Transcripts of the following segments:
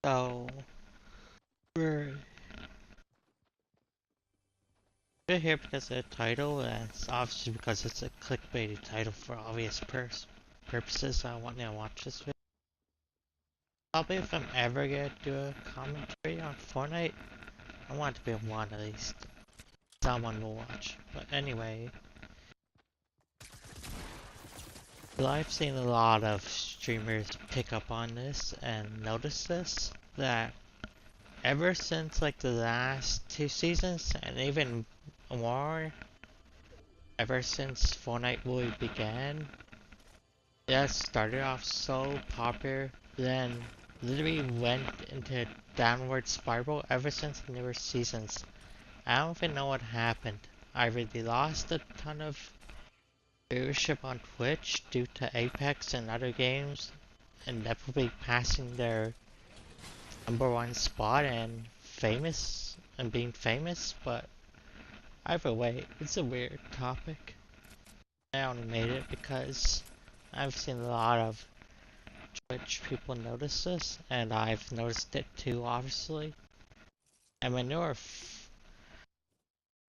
So we're we're here because of the title, and it's obviously because it's a clickbaity title for obvious purposes. I want you to watch this video. Probably if I'm ever gonna do a commentary on Fortnite, I want it to be one at least. Someone will watch. But anyway, well, I've seen a lot of streamers pick up on this and notice this, that ever since like the last 2 seasons, and even more, ever since Fortnite really began, it has started off so popular, then literally went into a downward spiral ever since the newer seasons. I don't even know what happened. Either they lost a ton of viewership on Twitch due to Apex and other games, and inevitably passing their #1 spot and being famous, but either way, it's a weird topic. I only made it because I've seen a lot of Twitch people notice this, and I've noticed it too, obviously. And when you're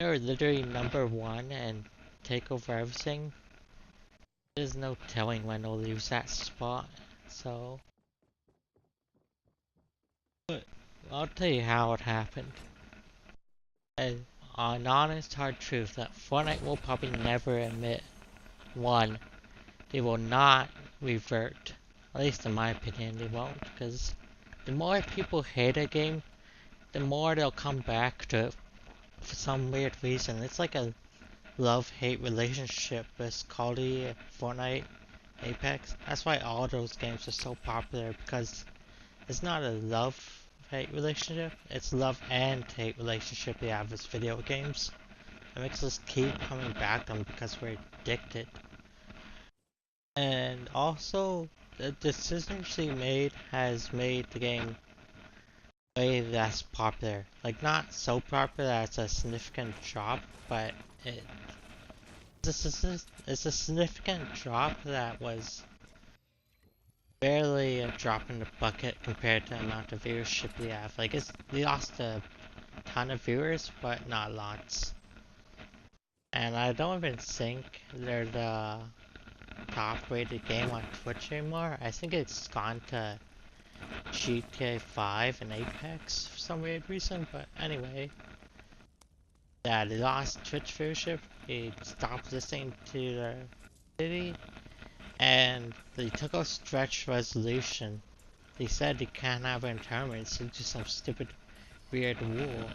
literally #1 and take over everything, there's no telling when they'll lose that spot. So, but I'll tell you how it happened. An honest hard truth that Fortnite will probably never admit. One, they will not revert. At least in my opinion, they won't, because the more people hate a game, the more they'll come back to it for some weird reason. It's like a love-hate relationship with Call of Duty, Fortnite, Apex. That's why all those games are so popular, because it's not a love-hate relationship, it's love and hate relationship we have with video games. It makes us keep coming back to them because we're addicted. And also, the decision she made has made the game way less popular. Like, not so popular that it's a significant drop, but it's a significant drop that was barely a drop in the bucket compared to the amount of viewership we have. Like, we lost a ton of viewers, but not lots. And I don't even think they're the top rated game on Twitch anymore. I think it's gone to GTA 5 and Apex for some weird reason, but anyway. Yeah, they lost Twitch viewership, they stopped listening to the city, and they took a stretch resolution. They said they can't have tournaments due to some stupid weird rule.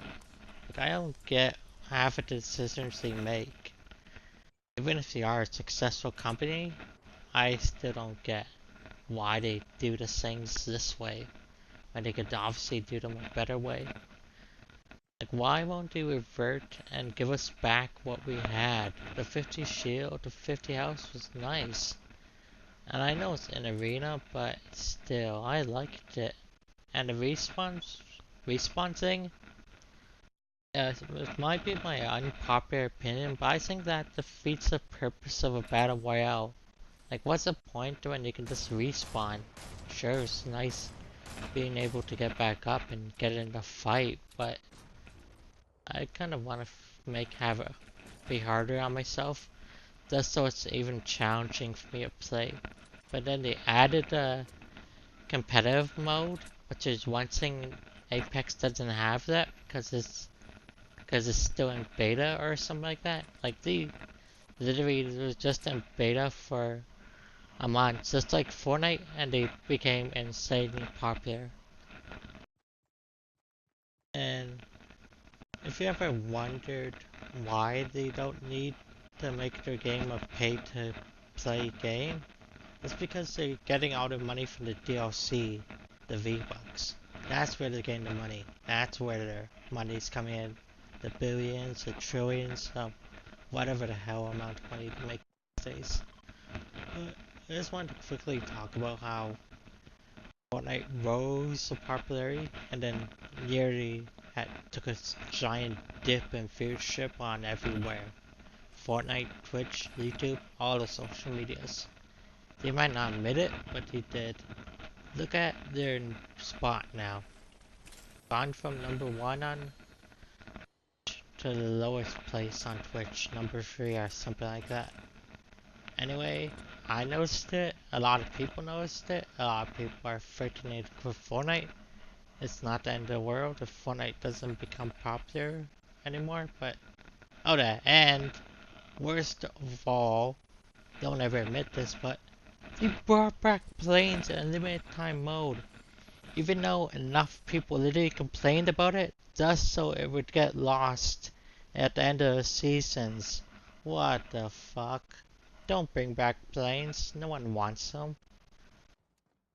Like, I don't get half of the decisions they make. Even if they are a successful company, I still don't get why they do the things this way, when they could obviously do them a better way. Like, why won't they revert and give us back what we had? The 50 shield, the 50 house was nice. And I know it's an arena, but still, I liked it. And the respawn thing, it might be my unpopular opinion, but I think that defeats the purpose of a battle royale. Like, what's the point when you can just respawn? Sure, it's nice being able to get back up and get in the fight, but I kind of want to have it be harder on myself, just so it's even challenging for me to play. But then they added a competitive mode, which is one thing Apex doesn't have that because it's still in beta or something like that. Like, they literally was just in beta for a month, just like Fortnite, and they became insanely popular. And if you ever wondered why they don't need to make their game a pay-to-play game, it's because they're getting all the money from the DLC, the V-Bucks. That's where they're getting the money. That's where their money's coming in. The billions, the trillions, whatever the hell amount of money they make these days. But I just wanted to quickly talk about how Fortnite rose in popularity and then nearly took a giant dip in viewership on everywhere. Fortnite, Twitch, YouTube, all the social medias. They might not admit it, but they did. Look at their spot now. Gone from #1 on to the lowest place on Twitch, #3 or something like that. Anyway, I noticed it, a lot of people noticed it, a lot of people are freaking out with Fortnite. It's not the end of the world if Fortnite doesn't become popular anymore, but oh and worst of all, don't ever admit this, but they brought back planes in limited time mode. Even though enough people literally complained about it, just so it would get lost at the end of the seasons. What the fuck? Don't bring back planes, no one wants them.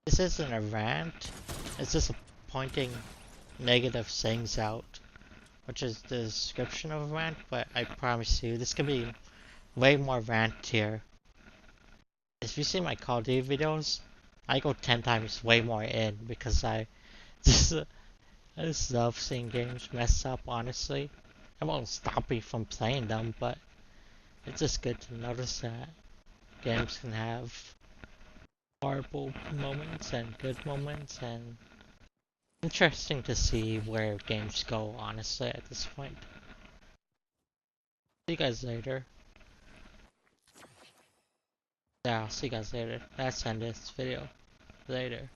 This isn't a rant, it's just pointing negative things out, which is the description of a rant, but I promise you, this could be way more rant here. If you see my Call of Duty videos, I go 10 times way more in because I just love seeing games mess up, honestly. It won't stop me from playing them, but it's just good to notice that games can have horrible moments and good moments, and interesting to see where games go, honestly, at this point. See you guys later. Yeah, I'll see you guys later. Let's end this video. Later.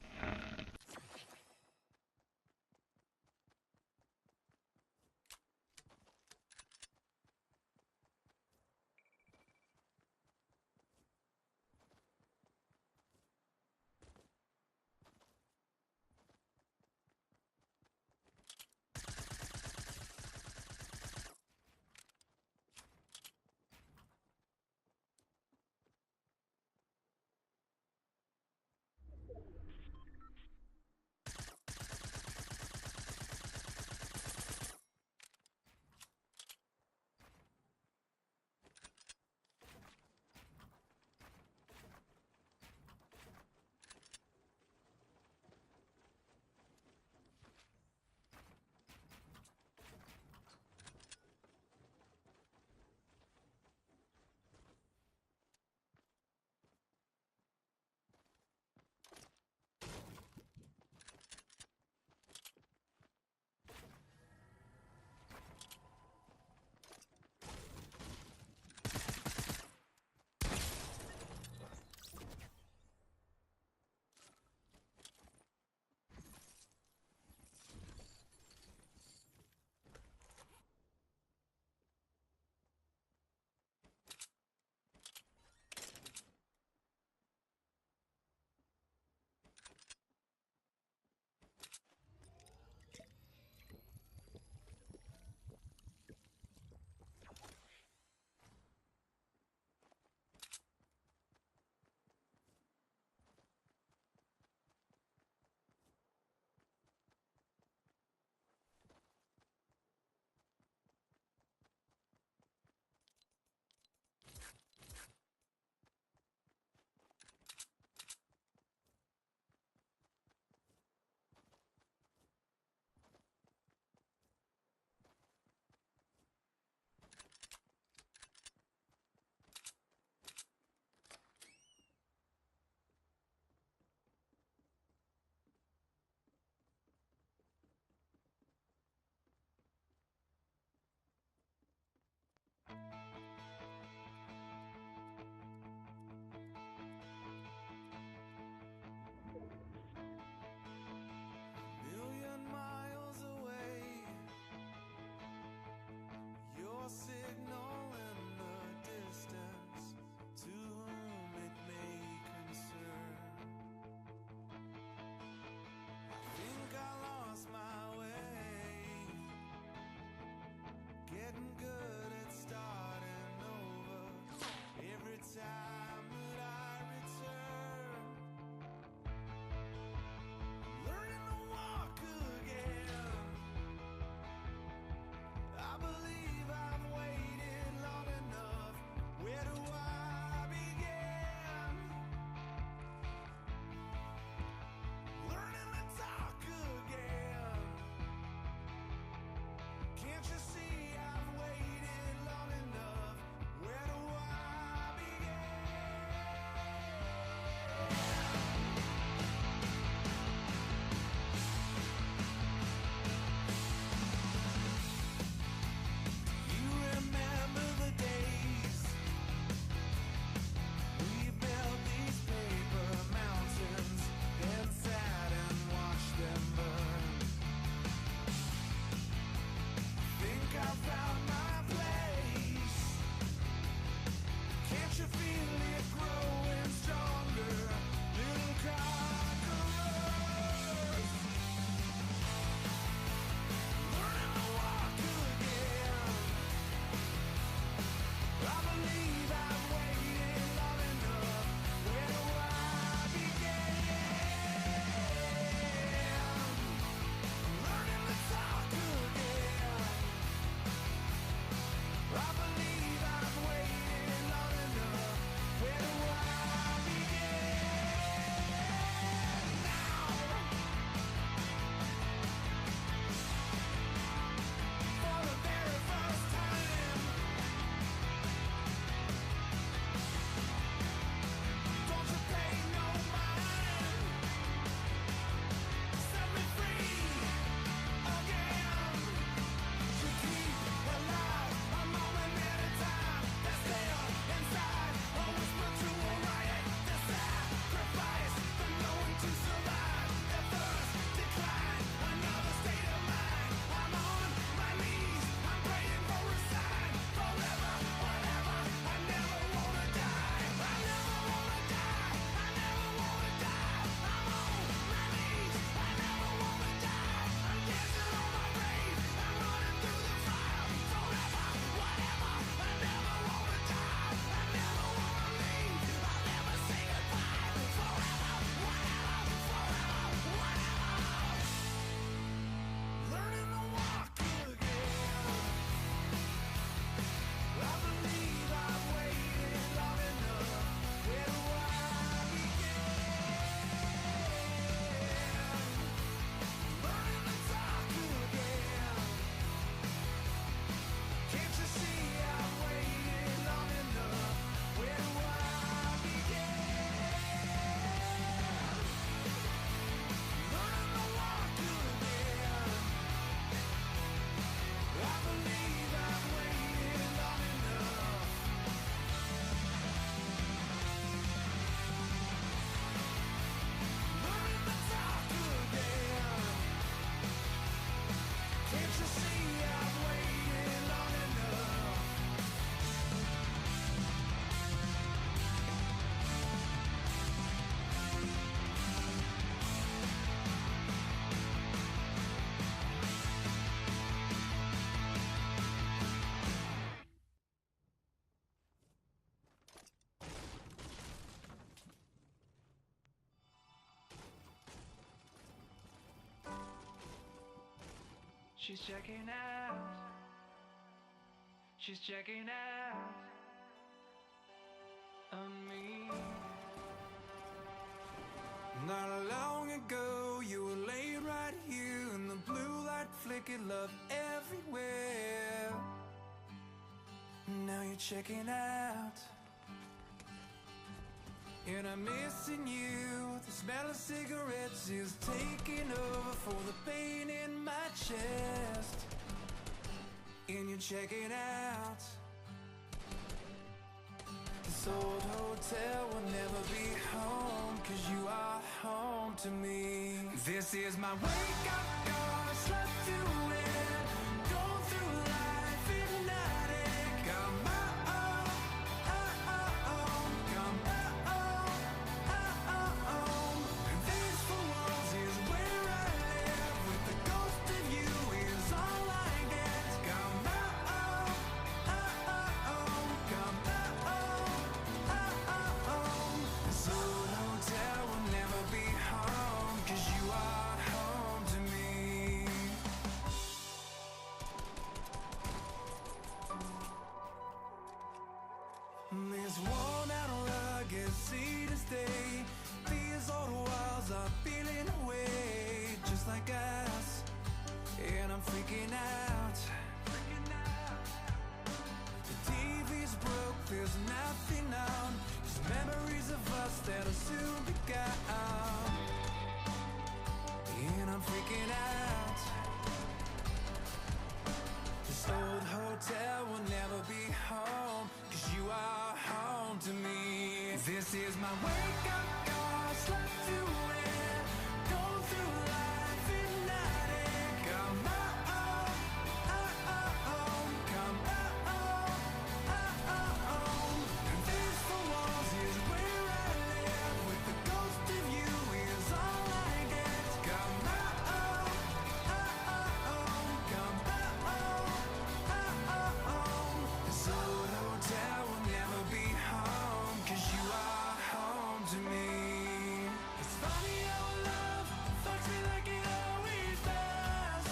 She's checking out. She's checking out on me. Not long ago, you were laid right here, and the blue light flickered, love everywhere. Now you're checking out, and I'm missing you. The smell of cigarettes is taking over for the pain in my chest. And you're checking out. This old hotel will never be home, 'cause you are home to me. This is my wake-up call, slept to it. Going through life hypnotic. Got my own, got my own. And these four walls is where I live, with the ghost of you is all I get. Got my own, got my own. This old hotel will never be home, 'cause you are home to me. This worn out rug is easy to stay. These old walls are peeling away, just like us. And I'm freaking out. The TV's broke, there's nothing on. Just memories of us that'll soon be gone. And I'm freaking out. This old hotel will never be home, 'cause you are home to me. This is my wake-up call, slept to it. Going through life hypnotic. Got my own, got my own. And these four walls is where I live, with the ghost of you is all I get. Got my own, got my own. This old hotel will never be home, 'cause you are home to me. It's funny how love fucks me like it always does.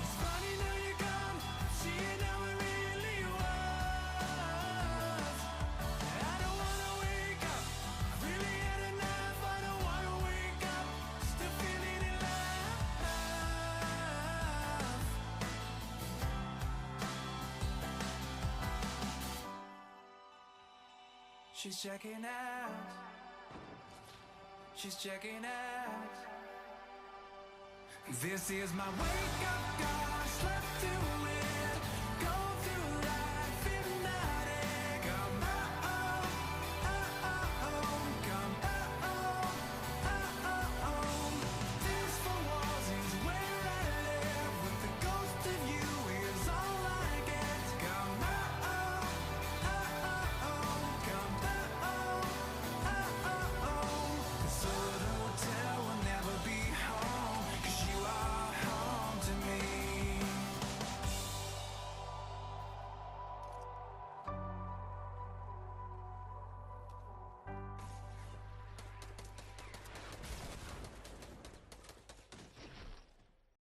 It's funny now you're gone, seeing how it really was. I don't wanna wake up, I really had enough. I don't wanna wake up, still feeling in love. She's checking out. She's checking out. This is my wake-up call.